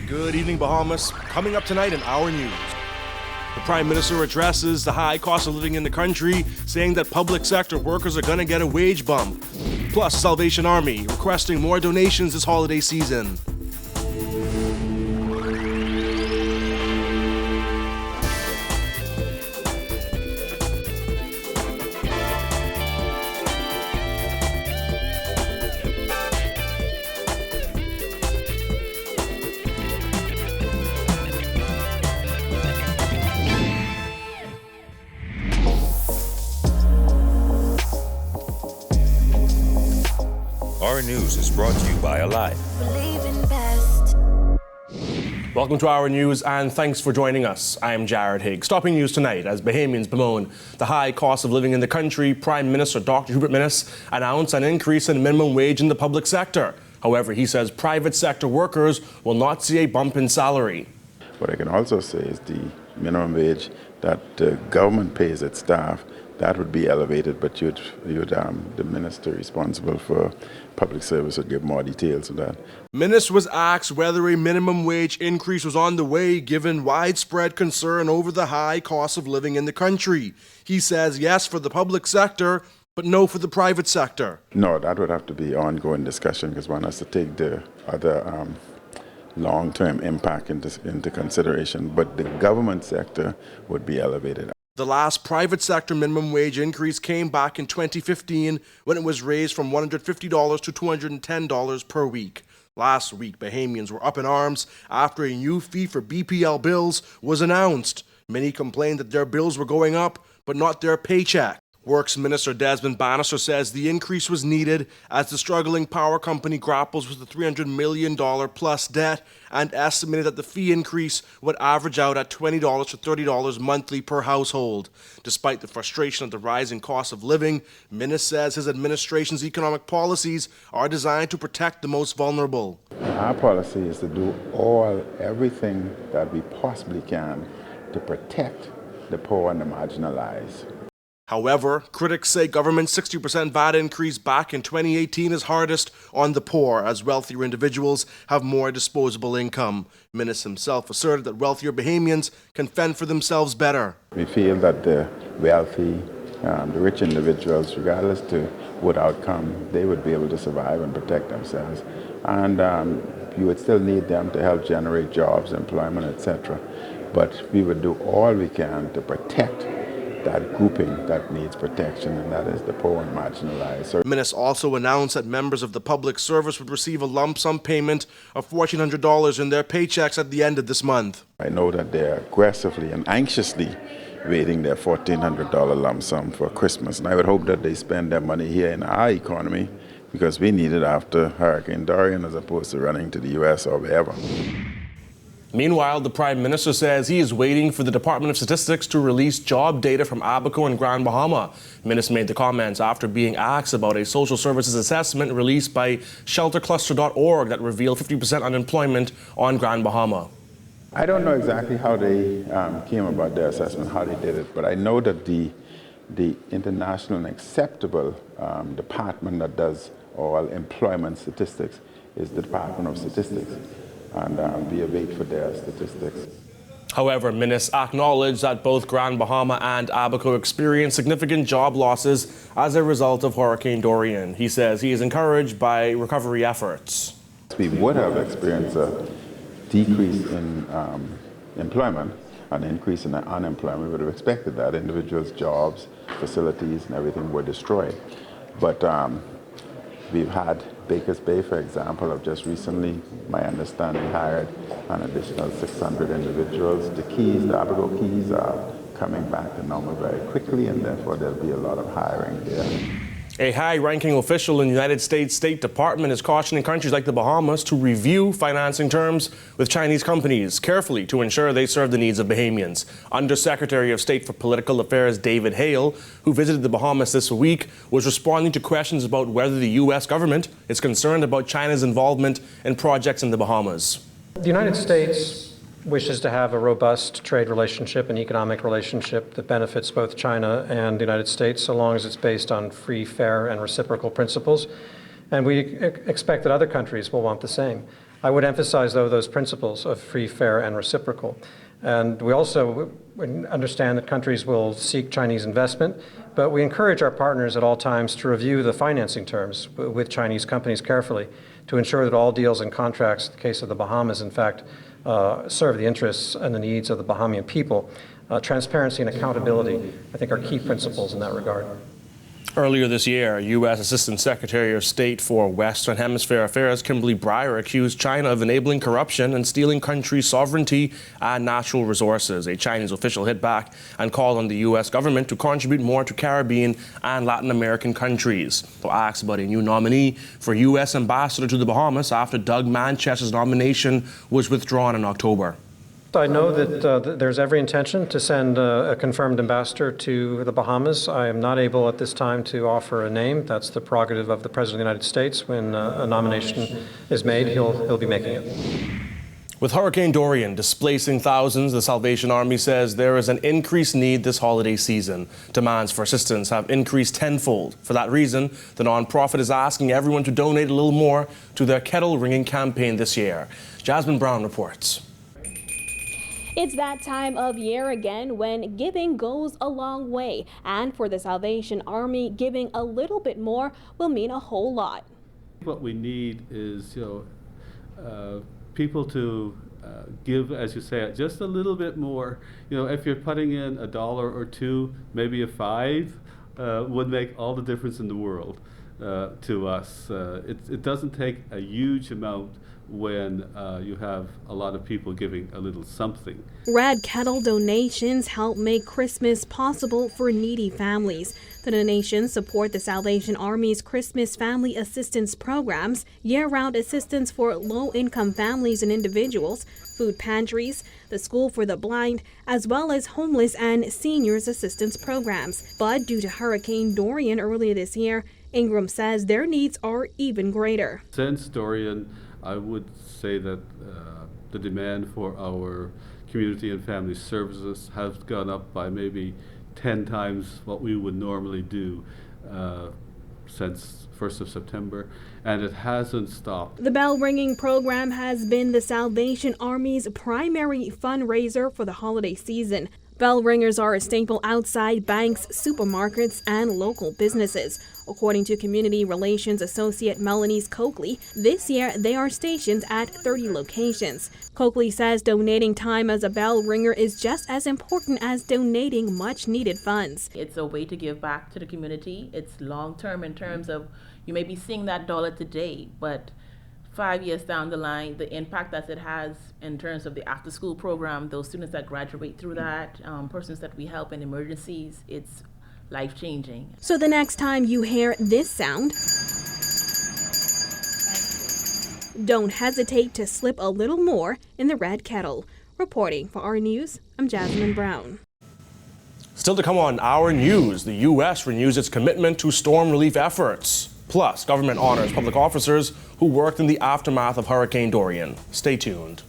Good evening, Bahamas. Coming up tonight in Our News. The Prime Minister addresses the high cost of living in the country, saying that public sector workers are going to get a wage bump. Plus, Salvation Army requesting more donations this holiday season. Our News is brought to you by Alive. Welcome to Our News and thanks for joining us. I am Jared Higgs. Topping news tonight as Bahamians bemoan the high cost of living in the country, Prime Minister Dr. Hubert Minnis announced an increase in minimum wage in the public sector. However, he says private sector workers will not see a bump in salary. What I can also say is the minimum wage that the government pays its staff, that would be elevated, but the minister responsible for public service would give more details of that. Minnis was asked whether a minimum wage increase was on the way given widespread concern over the high cost of living in the country. He says yes for the public sector, but no for the private sector. No, that would have to be ongoing discussion because one has to take the other long-term impact into consideration, but the government sector would be elevated. The last private sector minimum wage increase came back in 2015 when it was raised from $150 to $210 per week. Last week, Bahamians were up in arms after a new fee for BPL bills was announced. Many complained that their bills were going up, but not their paycheck. Works Minister Desmond Bannister says the increase was needed as the struggling power company grapples with the $300 million plus debt and estimated that the fee increase would average out at $20 to $30 monthly per household. Despite the frustration of the rising cost of living, Minnis says his administration's economic policies are designed to protect the most vulnerable. Our policy is to do everything that we possibly can to protect the poor and the marginalized. However, critics say government's 60% VAT increase back in 2018 is hardest on the poor, as wealthier individuals have more disposable income. Minnis himself asserted that wealthier Bahamians can fend for themselves better. We feel that the wealthy, the rich individuals, regardless to what outcome, they would be able to survive and protect themselves. And you would still need them to help generate jobs, employment, etc. But we would do all we can to protect that grouping that needs protection, and that is the poor and marginalized. Minnis also announced that members of the public service would receive a lump sum payment of $1,400 in their paychecks at the end of this month. I know that they're aggressively and anxiously waiting their $1,400 lump sum for Christmas, and I would hope that they spend their money here in our economy because we need it after Hurricane Dorian as opposed to running to the U.S. or wherever. Meanwhile, the Prime Minister says he is waiting for the Department of Statistics to release job data from Abaco and Grand Bahama. Minnis made the comments after being asked about a social services assessment released by sheltercluster.org that revealed 50% unemployment on Grand Bahama. I don't know exactly how they came about their assessment, how they did it, but I know that the international and acceptable department that does all employment statistics is the Department of Statistics. And we await for their statistics. However, Minnis acknowledged that both Grand Bahama and Abaco experienced significant job losses as a result of Hurricane Dorian. He says he is encouraged by recovery efforts. We would have experienced a decrease in employment, an increase in unemployment. We would have expected that. Individuals' jobs, facilities, and everything were destroyed. But we've had Baker's Bay, for example, have just recently, my understanding, hired an additional 600 individuals. The Keys, the Abaco Keys, are coming back to normal very quickly, and therefore there'll be a lot of hiring there. A high-ranking official in the United States State Department is cautioning countries like the Bahamas to review financing terms with Chinese companies carefully to ensure they serve the needs of Bahamians. Undersecretary of State for Political Affairs David Hale, who visited the Bahamas this week, was responding to questions about whether the U.S. government is concerned about China's involvement in projects in the Bahamas. The United States wishes to have a robust trade relationship and economic relationship that benefits both China and the United States, so long as it's based on free, fair, and reciprocal principles. And we expect that other countries will want the same. I would emphasize, though, those principles of free, fair, and reciprocal. And we also understand that countries will seek Chinese investment, but we encourage our partners at all times to review the financing terms with Chinese companies carefully to ensure that all deals and contracts, in the case of the Bahamas, in fact, serve the interests and the needs of the Bahamian people. Transparency and accountability, I think, are key principles in that regard. Earlier this year, U.S. Assistant Secretary of State for Western Hemisphere Affairs Kimberly Breyer accused China of enabling corruption and stealing country sovereignty and natural resources. A Chinese official hit back and called on the U.S. government to contribute more to Caribbean and Latin American countries. Asked about a new nominee for U.S. ambassador to the Bahamas after Doug Manchester's nomination was withdrawn in October. I know that there's every intention to send a confirmed ambassador to the Bahamas. I am not able at this time to offer a name. That's the prerogative of the President of the United States. When a nomination is made, he'll be making it. With Hurricane Dorian displacing thousands, the Salvation Army says there is an increased need this holiday season. Demands for assistance have increased tenfold. For that reason, the nonprofit is asking everyone to donate a little more to their kettle ringing campaign this year. Jasmine Brown reports. It's that time of year again when giving goes a long way, and for the Salvation Army, giving a little bit more will mean a whole lot. What we need is, people to give, as you say, just a little bit more. If you're putting in $1 or $2, maybe a $5, would make all the difference in the world to us. It doesn't take a huge amount when you have a lot of people giving a little something. Red Kettle donations help make Christmas possible for needy families. The donations support the Salvation Army's Christmas Family Assistance Programs, year-round assistance for low-income families and individuals, food pantries, the School for the Blind, as well as homeless and seniors assistance programs. But due to Hurricane Dorian earlier this year, Ingram says their needs are even greater. Since Dorian, I would say that the demand for our community and family services has gone up by maybe 10 times what we would normally do since 1st of September, and it hasn't stopped. The bell ringing program has been the Salvation Army's primary fundraiser for the holiday season. Bell ringers are a staple outside banks, supermarkets, and local businesses. According to Community Relations Associate Melanie Coakley, this year they are stationed at 30 locations. Coakley says donating time as a bell ringer is just as important as donating much-needed funds. It's a way to give back to the community. It's long-term in terms of you may be seeing that dollar today, but 5 years down the line, the impact that it has in terms of the after-school program, those students that graduate through that, persons that we help in emergencies, it's life-changing. So the next time you hear this sound, don't hesitate to slip a little more in the red kettle. Reporting for Our News, I'm Jasmine Brown. Still to come on Our News, the U.S. renews its commitment to storm relief efforts. Plus, government honors public officers who worked in the aftermath of Hurricane Dorian. Stay tuned.